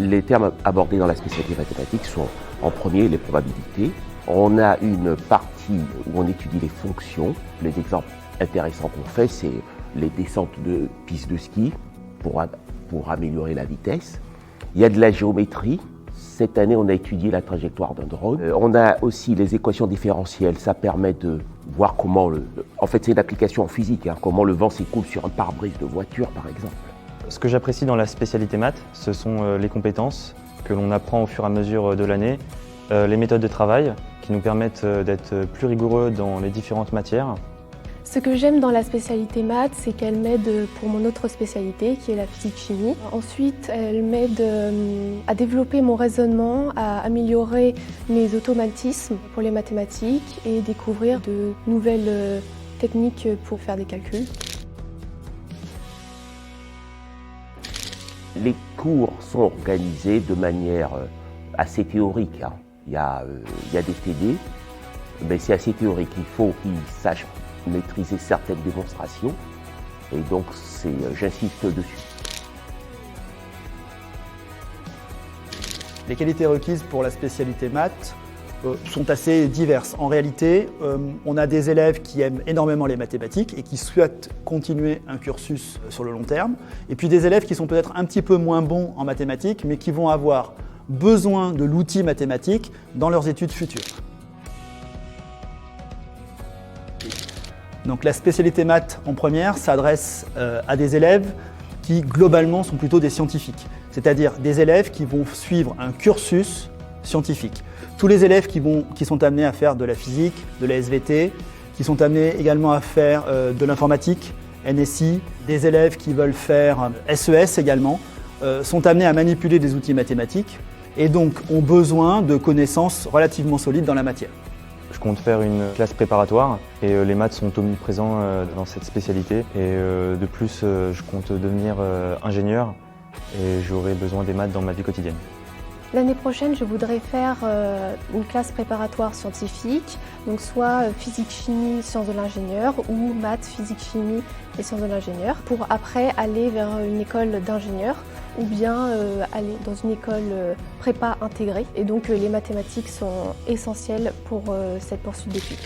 Les termes abordés dans la spécialité mathématiques sont en premier les probabilités. On a une partie où on étudie les fonctions. Les exemples intéressants qu'on fait, c'est les descentes de pistes de ski pour améliorer la vitesse. Il y a de la géométrie. Cette année, on a étudié la trajectoire d'un drone. On a aussi les équations différentielles. Ça permet de voir comment en fait, c'est une application en physique, comment le vent s'écoule sur un pare-brise de voiture, par exemple. Ce que j'apprécie dans la spécialité maths, ce sont les compétences que l'on apprend au fur et à mesure de l'année, les méthodes de travail qui nous permettent d'être plus rigoureux dans les différentes matières. Ce que j'aime dans la spécialité maths, c'est qu'elle m'aide pour mon autre spécialité, qui est la physique-chimie. Ensuite, elle m'aide à développer mon raisonnement, à améliorer mes automatismes pour les mathématiques et découvrir de nouvelles techniques pour faire des calculs. Les cours sont organisés de manière assez théorique. Il y a des TD, mais c'est assez théorique. Il faut qu'ils sachent maîtriser certaines démonstrations, et donc j'insiste dessus. Les qualités requises pour la spécialité maths sont assez diverses. En réalité, on a des élèves qui aiment énormément les mathématiques et qui souhaitent continuer un cursus sur le long terme, et puis des élèves qui sont peut-être un petit peu moins bons en mathématiques, mais qui vont avoir besoin de l'outil mathématique dans leurs études futures. Donc la spécialité maths en première s'adresse à des élèves qui globalement sont plutôt des scientifiques, c'est-à-dire des élèves qui vont suivre un cursus scientifique. Tous les élèves qui sont amenés à faire de la physique, de la SVT, qui sont amenés également à faire de l'informatique, NSI, des élèves qui veulent faire SES également, sont amenés à manipuler des outils mathématiques et donc ont besoin de connaissances relativement solides dans la matière. Je compte faire une classe préparatoire et les maths sont omniprésents dans cette spécialité. Et de plus, je compte devenir ingénieur et j'aurai besoin des maths dans ma vie quotidienne. L'année prochaine, je voudrais faire une classe préparatoire scientifique, donc soit physique-chimie, sciences de l'ingénieur, ou maths, physique-chimie et sciences de l'ingénieur, pour après aller vers une école d'ingénieur, ou bien aller dans une école prépa intégrée. Et donc les mathématiques sont essentielles pour cette poursuite d'études.